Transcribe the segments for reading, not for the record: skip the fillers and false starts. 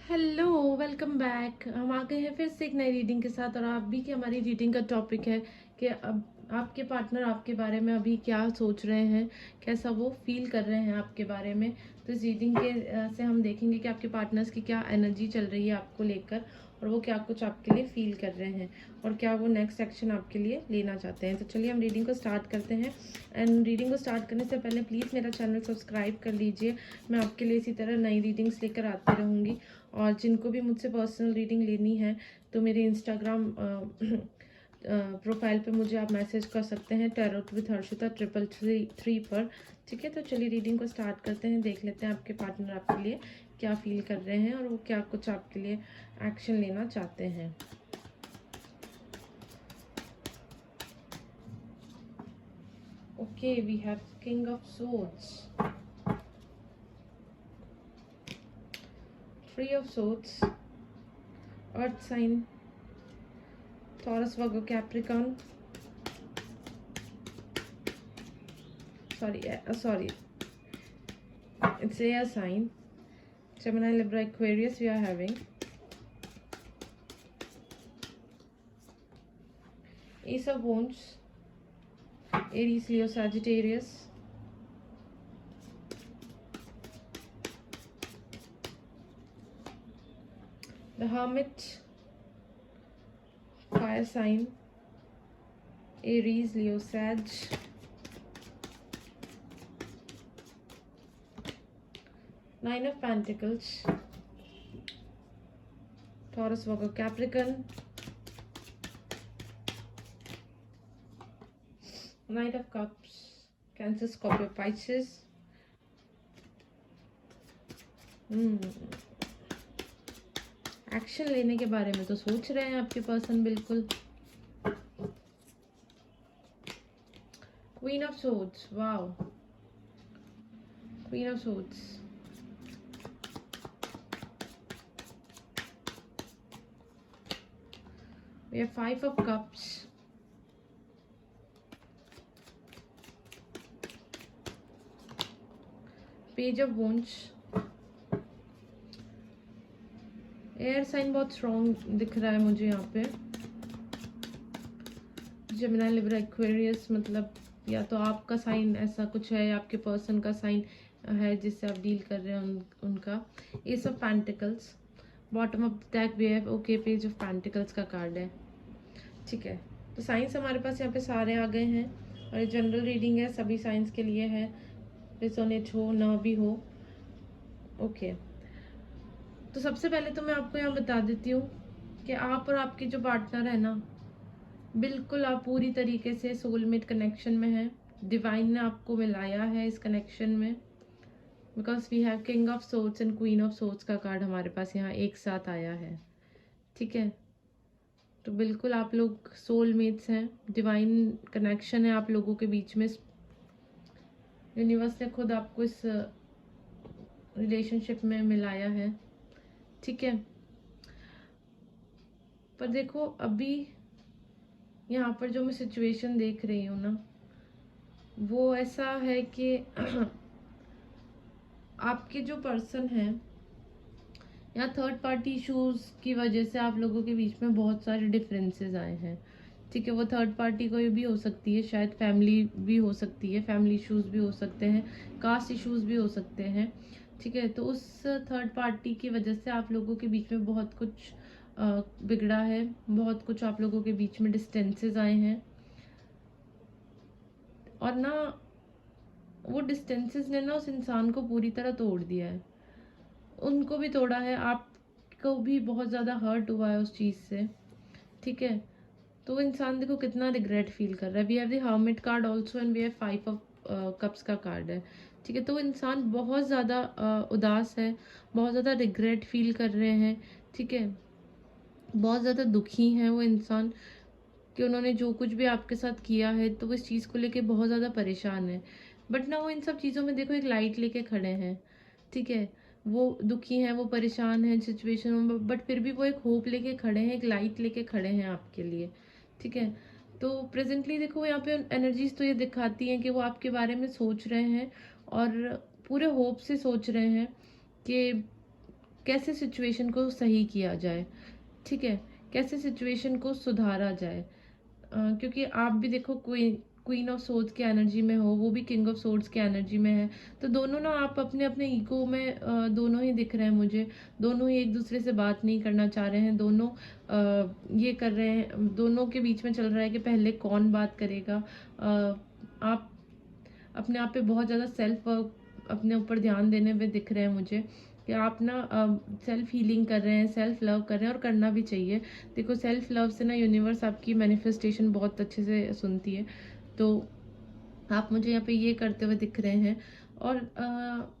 Hello, welcome back. हम आ गए हैं फिर से एक नई रीडिंग के साथ। और आप भी कि हमारी रीडिंग का टॉपिक है कि अब आपके पार्टनर आपके बारे में अभी क्या सोच रहे हैं, कैसा वो फील कर रहे हैं आपके बारे में। तो इस रीडिंग के से हम देखेंगे कि आपके पार्टनर्स की क्या एनर्जी चल रही है आपको लेकर, और वो क्या कुछ आपके लिए फील कर रहे हैं, और क्या वो नेक्स्ट एक्शन आपके लिए लेना चाहते हैं। तो चलिए हम रीडिंग को स्टार्ट करते हैं। एंड रीडिंग को स्टार्ट करने से पहले प्लीज़ मेरा चैनल सब्सक्राइब कर लीजिए। मैं आपके लिए इसी तरह नई रीडिंग्स लेकर आती रहूँगी। और जिनको भी मुझसे पर्सनल रीडिंग लेनी है तो मेरे इंस्टाग्राम प्रोफाइल पे मुझे आप मैसेज कर सकते हैं, टैरोट विद हर्षिता 333 पर। ठीक है, तो चलिए रीडिंग को स्टार्ट करते हैं। देख लेते हैं आपके पार्टनर आपके लिए क्या फील कर रहे हैं और वो क्या कुछ आपके लिए एक्शन लेना चाहते हैं। Okay, we have king of swords, three of swords, earth sign, Taurus, Virgo, Capricorn. Sorry, it's air sign. Gemini, Libra, Aquarius we are having. Ace of Wands, Aries, Leo, Sagittarius. The Hermit, fire sign, Aries, Leo, Sag. Nine of Pentacles, Taurus, Virgo, Capricorn. Knight of Cups, Cancer, Scorpio, Pisces. Action लेने के बारे में तो सोच रहे हैं आपके person बिल्कुल। Queen of swords, wow, queen of swords, we have five of cups, page of wands. Air sign बहुत स्ट्रॉन्ग दिख रहा है मुझे यहाँ पे। जेमिनी, लिब्रा, एक्वेरियस, मतलब या तो आपका साइन ऐसा कुछ है या आपके पर्सन का साइन है जिससे आप डील कर रहे हैं उनका। S of pentacles, bottom of that way है। ओके, पेज ऑफ पेंटिकल्स का कार्ड है। ठीक है, तो साइंस हमारे पास यहाँ पे सारे आ गए हैं और ये जनरल रीडिंग है, सभी साइंस के लिए है, रिजोनेट हो ना भी हो। ओके, तो सबसे पहले तो मैं आपको यहाँ बता देती हूँ कि आप और आपके जो पार्टनर है ना, बिल्कुल आप पूरी तरीके से सोलमेट कनेक्शन में हैं। डिवाइन ने आपको मिलाया है इस कनेक्शन में, because we have king of swords and queen of swords का कार्ड हमारे पास यहाँ एक साथ आया है। ठीक है, तो बिल्कुल आप लोग सोलमेट्स हैं, डिवाइन कनेक्शन है आप लोगों के बीच में। यूनिवर्स ने खुद आपको इस रिलेशनशिप में मिलाया है। ठीक है, पर देखो अभी यहाँ पर जो मैं सिचुएशन देख रही हूँ ना, वो ऐसा है कि आपके जो पर्सन है या थर्ड पार्टी इश्यूज की वजह से आप लोगों के बीच में बहुत सारे डिफरेंसेस आए हैं। ठीक है, वो थर्ड पार्टी कोई भी हो सकती है, शायद फैमिली भी हो सकती है, फैमिली इश्यूज भी हो सकते हैं, कास्ट इश्यूज भी हो सकते हैं। ठीक है, तो उस थर्ड पार्टी की वजह से आप लोगों के बीच में बहुत कुछ बिगड़ा है, बहुत कुछ आप लोगों के बीच में डिस्टेंसेस आए हैं। और ना वो डिस्टेंसेस ने ना उस इंसान को पूरी तरह तोड़ दिया है, उनको भी तोड़ा है, आपको भी बहुत ज़्यादा हर्ट हुआ है उस चीज़ से। ठीक है, तो वो इंसान देखो कितना रिग्रेट फील कर रहा है। We have the hermit card also and we have five of cups का कार्ड है। ठीक है, तो वो इंसान बहुत ज़्यादा उदास है, बहुत ज़्यादा रिग्रेट फील कर रहे हैं। ठीक है, बहुत ज़्यादा दुखी हैं वो इंसान कि उन्होंने जो कुछ भी आपके साथ किया है, तो वो इस चीज़ को लेके बहुत ज़्यादा परेशान है। बट ना वो इन सब चीज़ों में देखो एक लाइट लेके खड़े हैं। ठीक है, वो दुखी हैं, वो परेशान हैं सिचुएशन में, बट फिर भी वो एक होप लेके खड़े हैं, एक लाइट लेके खड़े हैं आपके लिए। ठीक है, तो प्रेजेंटली देखो यहाँ पे एनर्जीज तो ये दिखाती हैं कि वो आपके बारे में सोच रहे हैं और पूरे होप से सोच रहे हैं कि कैसे सिचुएशन को सही किया जाए, ठीक है, कैसे सिचुएशन को सुधारा जाए। क्योंकि आप भी देखो क्वीन ऑफ सोर्ड्स की एनर्जी में हो, वो भी किंग ऑफ सोर्ड्स की एनर्जी में है। तो दोनों ना आप अपने अपने ईगो में दोनों ही दिख रहे हैं मुझे। दोनों ही एक दूसरे से बात नहीं करना चाह रहे हैं। दोनों ये कर रहे हैं, दोनों के बीच में चल रहा है कि पहले कौन बात करेगा। आप अपने आप पे बहुत ज़्यादा सेल्फ वर्क, अपने ऊपर ध्यान देने में दिख रहे हैं मुझे कि आप ना सेल्फ हीलिंग कर रहे हैं, सेल्फ लव कर रहे हैं, और करना भी चाहिए। देखो सेल्फ लव से ना यूनिवर्स आपकी मैनिफेस्टेशन बहुत अच्छे से सुनती है। तो आप मुझे यहाँ पे ये करते हुए दिख रहे हैं। और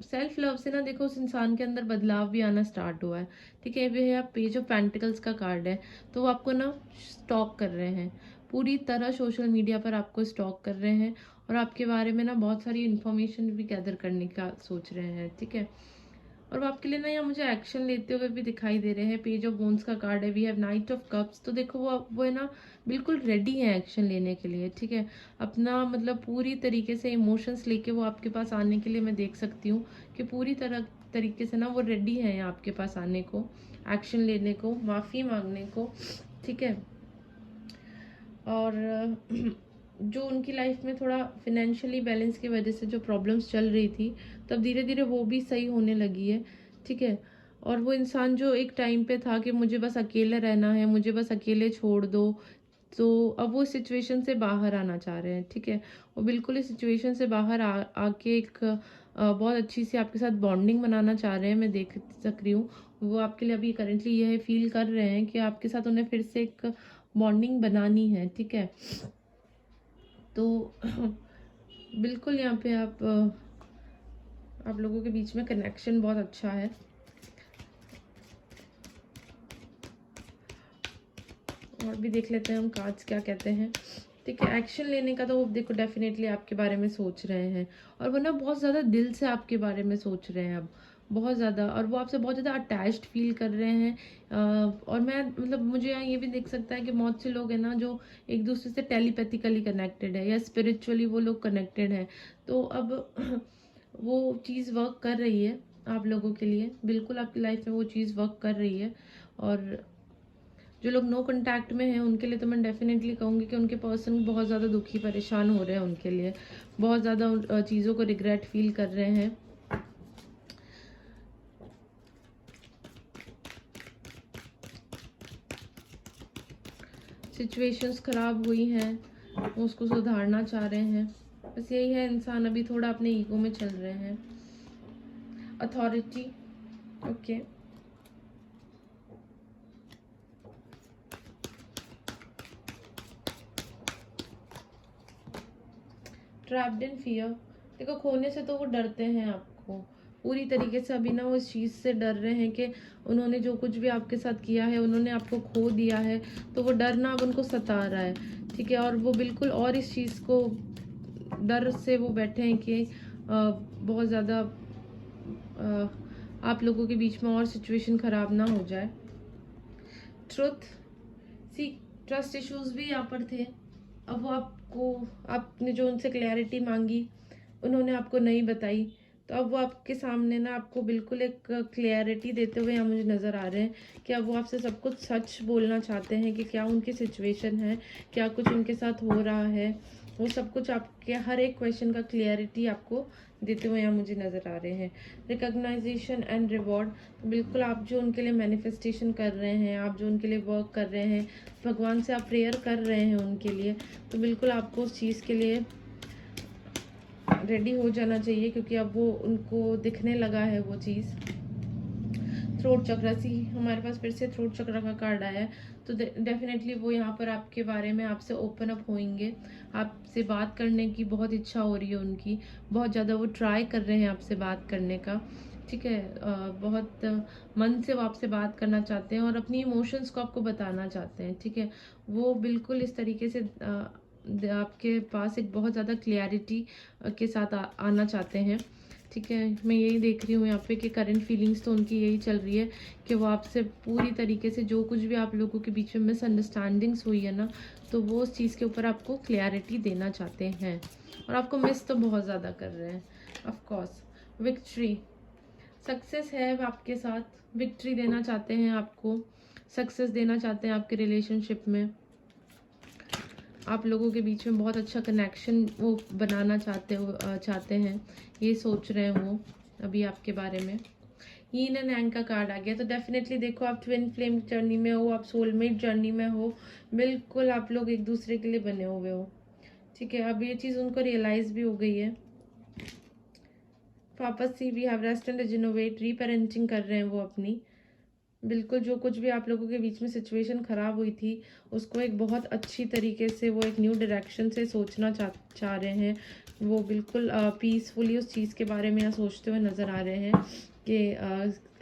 सेल्फ लव से ना देखो उस इंसान के अंदर बदलाव भी आना स्टार्ट हुआ है, ठीक है। ये आप पेज ऑफ पेंटिकल्स का कार्ड है, तो वो आपको ना स्टॉक कर रहे हैं, पूरी तरह सोशल मीडिया पर आपको स्टॉक कर रहे हैं, और आपके बारे में ना बहुत सारी इन्फॉर्मेशन भी गैदर करने का सोच रहे हैं, ठीक है। और वो आपके लिए ना यहाँ मुझे एक्शन लेते हुए भी दिखाई दे रहे हैं। पेज ऑफ वॉन्ड्स का कार्ड है, we have knight of cups. तो देखो वो है ना बिल्कुल रेडी है एक्शन लेने के लिए, ठीक है। अपना मतलब पूरी तरीके से इमोशंस लेके वो आपके पास आने के लिए मैं देख सकती हूँ कि पूरी तरीके से ना वो रेडी है आपके पास आने को, एक्शन लेने को, माफ़ी मांगने को, ठीक है। और जो उनकी लाइफ में थोड़ा फिनेंशियली बैलेंस की वजह से जो प्रॉब्लम्स चल रही थी, तब धीरे धीरे वो भी सही होने लगी है, ठीक है। और वो इंसान जो एक टाइम पे था कि मुझे बस अकेले रहना है, मुझे बस अकेले छोड़ दो, तो अब वो सिचुएशन से बाहर आना चाह रहे हैं, ठीक है। वो बिल्कुल इस सिचुएशन से बाहर आके एक बहुत अच्छी सी आपके साथ बॉन्डिंग बनाना चाह रहे हैं, मैं देख सक रही हूँ। वो आपके लिए अभी करेंटली यह फील कर रहे हैं कि आपके साथ उन्हें फिर से एक बॉन्डिंग बनानी है, ठीक है। तो बिल्कुल यहाँ पे आप लोगों के बीच में कनेक्शन बहुत अच्छा है। और भी देख लेते हैं हम कार्ड्स क्या कहते हैं, ठीक है। एक्शन लेने का तो वो देखो डेफिनेटली आपके बारे में सोच रहे हैं, और वो ना बहुत ज़्यादा दिल से आपके बारे में सोच रहे हैं अब, बहुत ज़्यादा। और वो आपसे बहुत ज़्यादा अटैच्ड फील कर रहे हैं। और मैं मतलब मुझे यहाँ ये भी देख सकता है कि बहुत से लोग हैं ना जो एक दूसरे से टेलीपैथिकली कनेक्टेड है, या स्पिरिचुअली वो लोग कनेक्टेड हैं। तो अब वो चीज़ वर्क कर रही है आप लोगों के लिए, बिल्कुल आपकी लाइफ में वो चीज़ वर्क कर रही है। और जो लोग नो कांटेक्ट में हैं उनके लिए तो मैं डेफिनेटली कहूँगी कि उनके पर्सन बहुत ज़्यादा दुखी परेशान हो रहे हैं, उनके लिए बहुत ज़्यादा चीज़ों को रिग्रेट फील कर रहे हैं। सिचुएशंस ख़राब हुई हैं, वो उसको सुधारना चाह रहे हैं, बस यही है। इंसान अभी थोड़ा अपने ईगो में चल रहे हैं। Authority, okay. Trapped in fear, देखो खोने से तो वो डरते हैं आपको पूरी तरीके से। अभी ना वो इस चीज़ से डर रहे हैं कि उन्होंने जो कुछ भी आपके साथ किया है, उन्होंने आपको खो दिया है, तो वो डर ना अब उनको सता रहा है, ठीक है। और वो बिल्कुल और इस चीज़ को डर से वो बैठे हैं कि बहुत ज़्यादा आप लोगों के बीच में और सिचुएशन ख़राब ना हो जाए। ट्रुथ, सी ट्रस्ट इश्यूज भी यहाँ पर थे। अब वो आपने जो उनसे क्लैरिटी मांगी उन्होंने आपको नहीं बताई, तो अब वो आपके सामने ना आपको बिल्कुल एक क्लैरिटी देते हुए यहाँ मुझे नज़र आ रहे हैं कि अब वो आपसे सब कुछ सच बोलना चाहते हैं कि क्या उनकी सिचुएशन है, क्या कुछ उनके साथ हो रहा है। वो सब कुछ आपके हर एक क्वेश्चन का क्लियरिटी आपको देते हुए यहाँ मुझे नज़र आ रहे हैं। रिकग्नाइजेशन एंड रिवॉर्ड, बिल्कुल आप जो उनके लिए मैनिफेस्टेशन कर रहे हैं, आप जो उनके लिए वर्क कर रहे हैं, भगवान से आप प्रेयर कर रहे हैं उनके लिए, तो बिल्कुल आपको उस चीज़ के लिए रेडी हो जाना चाहिए, क्योंकि अब वो उनको दिखने लगा है वो चीज़। थ्रोट चक्र, सी हमारे पास फिर से थ्रोट चक्र का कार्ड आया है, तो डेफिनेटली वो यहाँ पर आपके बारे में आपसे ओपन अप होंगे। आपसे बात करने की बहुत इच्छा हो रही है उनकी, बहुत ज़्यादा वो ट्राई कर रहे हैं आपसे बात करने का, ठीक है। बहुत मन से वो आपसे बात करना चाहते हैं और अपनी इमोशंस को आपको बताना चाहते हैं, ठीक है। वो बिल्कुल इस तरीके से आपके पास एक बहुत ज़्यादा क्लियरिटी के साथ आना चाहते हैं, ठीक है। मैं यही देख रही हूँ यहाँ पे कि करंट फीलिंग्स तो उनकी यही चल रही है कि वो आपसे पूरी तरीके से जो कुछ भी आप लोगों के बीच में मिसअंडरस्टैंडिंग्स हुई है ना, तो वो उस चीज़ के ऊपर आपको क्लैरिटी देना चाहते हैं, और आपको मिस तो बहुत ज़्यादा कर रहे हैं ऑफ कोर्स। विक्ट्री, सक्सेस है आपके साथ, विक्ट्री देना चाहते हैं आपको, सक्सेस देना चाहते हैं आपके रिलेशनशिप में। आप लोगों के बीच में बहुत अच्छा कनेक्शन वो बनाना चाहते हैं, ये सोच रहे हैं वो अभी आपके बारे में। यीन एंड यांग का कार्ड आ गया, तो डेफिनेटली देखो आप ट्विन फ्लेम जर्नी में हो, आप सोलमेट जर्नी में हो, बिल्कुल आप लोग एक दूसरे के लिए बने हुए हो, ठीक है। अब ये चीज़ उनको रियलाइज भी हो गई है। वापस सी वी हैव रेस्ट एंड रिजोनोवेट, रीपेरेंटिंग कर रहे हैं वो अपनी, बिल्कुल जो कुछ भी आप लोगों के बीच में सिचुएशन ख़राब हुई थी उसको एक बहुत अच्छी तरीके से वो एक न्यू डायरेक्शन से सोचना चाह रहे हैं। वो बिल्कुल पीसफुली उस चीज़ के बारे में सोचते हुए नज़र आ रहे हैं कि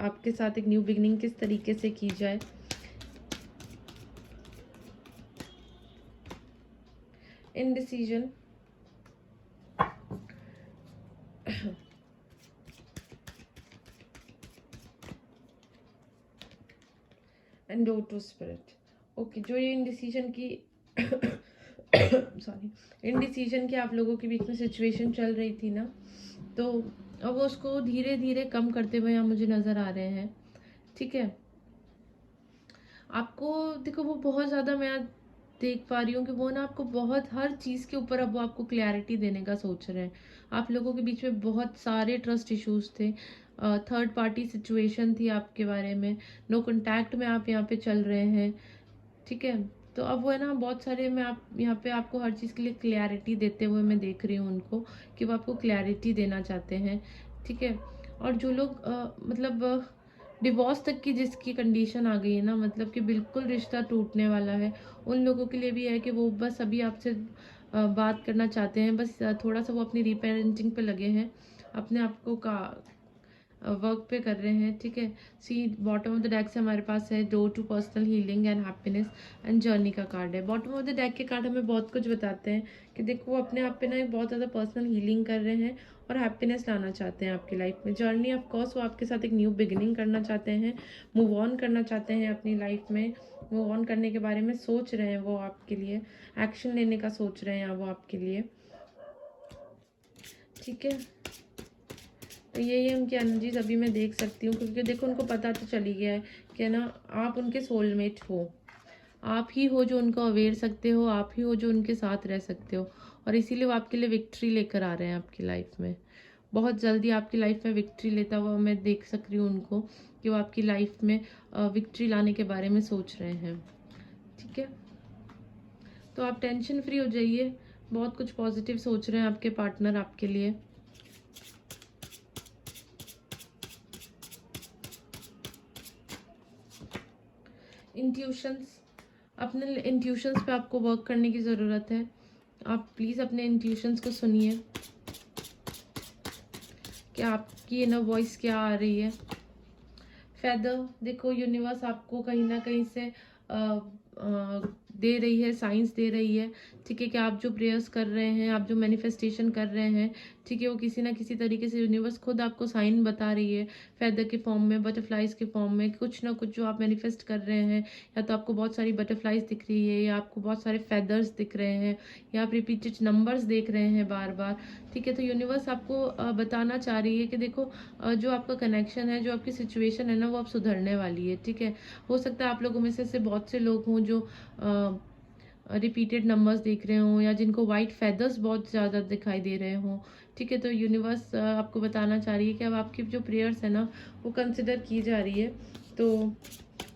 आपके साथ एक न्यू बिगनिंग किस तरीके से की जाए। Indecision, and door to spirit. Okay, जो ये इनडिसीजन की सॉरी, इनडिसीजन की आप लोगों के बीच में सिचुएशन चल रही थी ना, तो अब वो उसको धीरे धीरे कम करते हुए यहाँ मुझे नज़र आ रहे हैं, ठीक है। आपको देखो वो बहुत ज़्यादा मैं देख पा रही हूँ कि वो ना आपको बहुत हर चीज़ के ऊपर अब वो आपको क्लैरिटी देने का सोच रहे हैं। आप लोगों के बीच में बहुत सारे ट्रस्ट इश्यूज थे, थर्ड पार्टी सिचुएशन थी आपके बारे में, नो कॉन्टैक्ट में आप यहाँ पे चल रहे हैं, ठीक है। तो अब वो है ना बहुत सारे मैं आप यहाँ पे आपको हर चीज़ के लिए क्लैरिटी देते हुए मैं देख रही हूँ उनको कि वो आपको क्लैरिटी देना चाहते हैं, ठीक है। और जो लोग मतलब डिवोर्स तक की जिसकी कंडीशन आ गई है ना, मतलब कि बिल्कुल रिश्ता टूटने वाला है, उन लोगों के लिए भी है कि वो बस अभी आपसे बात करना चाहते हैं, बस थोड़ा सा वो अपनी रीपेरेंटिंग पे लगे हैं, अपने आप को का वर्क पे कर रहे हैं, ठीक है। See bottom of the deck से हमारे पास है door to personal healing and happiness and journey का कार्ड है। बॉटम ऑफ द डेक के कार्ड हमें बहुत कुछ बताते हैं कि देखो वो अपने आप पे ना एक बहुत ज़्यादा पर्सनल हीलिंग कर रहे हैं और हैप्पीनेस लाना चाहते हैं आपकी लाइफ में। जर्नी ऑफ कोर्स वो आपके साथ एक न्यू बिगिनिंग करना चाहते हैं, मूव ऑन करना चाहते हैं अपनी लाइफ में, मूव ऑन करने के बारे में सोच रहे हैं वो आपके लिए, एक्शन लेने का सोच रहे हैं वो आपके लिए, ठीक है। तो यही उनकी एनर्जीज अभी मैं देख सकती हूँ, क्योंकि देखो उनको पता तो चली गया है कि ना आप उनके सोलमेट हो, आप ही हो जो उनको अवेयर सकते हो, आप ही हो जो उनके साथ रह सकते हो, और इसीलिए वो आपके लिए विक्ट्री लेकर आ रहे हैं आपकी लाइफ में। बहुत जल्दी आपकी लाइफ में विक्ट्री लेता हुआ मैं देख सक रही हूँ उनको कि वो आपकी लाइफ में विक्ट्री लाने के बारे में सोच रहे हैं, ठीक है। तो आप टेंशन फ्री हो जाइए, बहुत कुछ पॉजिटिव सोच रहे हैं आपके पार्टनर आपके लिए। इंट्यूशंस, अपने इंट्यूशंस पे आपको वर्क करने की ज़रूरत है। आप प्लीज़ अपने इंट्यूशंस को सुनिए कि आपकी इनर वॉइस क्या आ रही है। फेदर, देखो यूनिवर्स आपको कहीं ना कहीं से दे रही है, साइंस दे रही है, ठीक है, कि आप जो प्रेयर्स कर रहे हैं, आप जो मैनिफेस्टेशन कर रहे हैं, ठीक है, वो किसी ना किसी तरीके से यूनिवर्स खुद आपको साइन बता रही है, फेदर के फॉर्म में, बटरफ्लाइज के फॉर्म में, कुछ ना कुछ जो आप मैनिफेस्ट कर रहे हैं, या तो आपको बहुत सारी बटरफ्लाइज दिख रही है, या आपको बहुत सारे फेदर्स दिख रहे हैं, या आप रिपीटेड नंबर्स देख रहे हैं बार बार, ठीक है। तो यूनिवर्स आपको बताना चाह रही है कि देखो जो आपका कनेक्शन है, जो आपकी सिचुएशन है ना, वो अब सुधरने वाली है, ठीक है। हो सकता है आप लोगों में से बहुत से लोग हों जो रिपीटेड नंबर्स देख रहे हों, या जिनको वाइट फेदर्स बहुत ज़्यादा दिखाई दे रहे हों, ठीक है। तो यूनिवर्स आपको बताना चाह रही है कि अब आपकी जो प्रेयर्स है ना वो कंसिडर की जा रही है, तो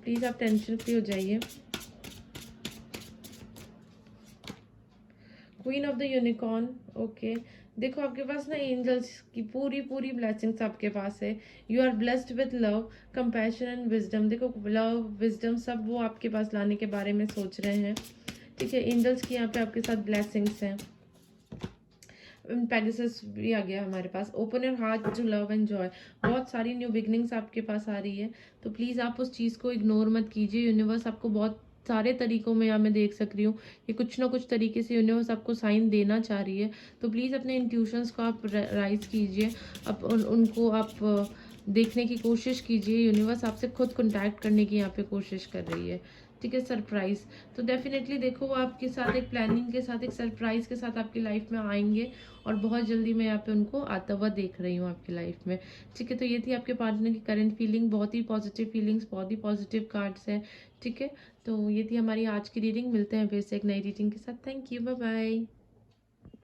प्लीज़ आप टेंशन फ्री हो जाइए। Queen of the unicorn, okay, देखो आपके पास ना एंजल्स की पूरी पूरी ब्लेसिंग्स आपके पास है। You are blessed with love, compassion and wisdom. देखो लव, विजडम सब वो आपके पास लाने के बारे में सोच रहे हैं, ठीक है। एंजल्स की यहाँ पे आपके साथ ब्लेसिंग्स हैं। पेगासस भी आ गया हमारे पास। Open your heart to love and joy, बहुत सारी न्यू बिगनिंग्स आपके पास आ रही है, तो प्लीज़ आप उस चीज़ को इग्नोर मत कीजिए। यूनिवर्स आपको बहुत सारे तरीकों में यहाँ मैं देख सक रही हूँ कि कुछ ना कुछ तरीके से यूनिवर्स आपको साइन देना चाह रही है, तो प्लीज़ अपने इंट्यूशंस को आप राइज कीजिए, अब उनको आप देखने की कोशिश कीजिए। यूनिवर्स आपसे खुद कॉन्टैक्ट करने की यहाँ पे कोशिश कर रही है, ठीक है, सरप्राइज़। तो डेफ़िनेटली देखो वो आपके साथ एक प्लानिंग के साथ, एक सरप्राइज़ के साथ आपकी लाइफ़ में आएँगे और बहुत जल्दी मैं यहाँ पे उनको आता हुआ देख रही हूँ आपकी लाइफ़ में। ठीक है, तो ये थी आपके पार्टनर की करंट फीलिंग, बहुत ही पॉज़िटिव फीलिंग्स, बहुत ही पॉज़िटिव कार्ड्स हैं। ठीक है, तो ये थी हमारी आज की रीडिंग। मिलते हैं फिर से एक नई रीडिंग के साथ। Thank you, bye-bye.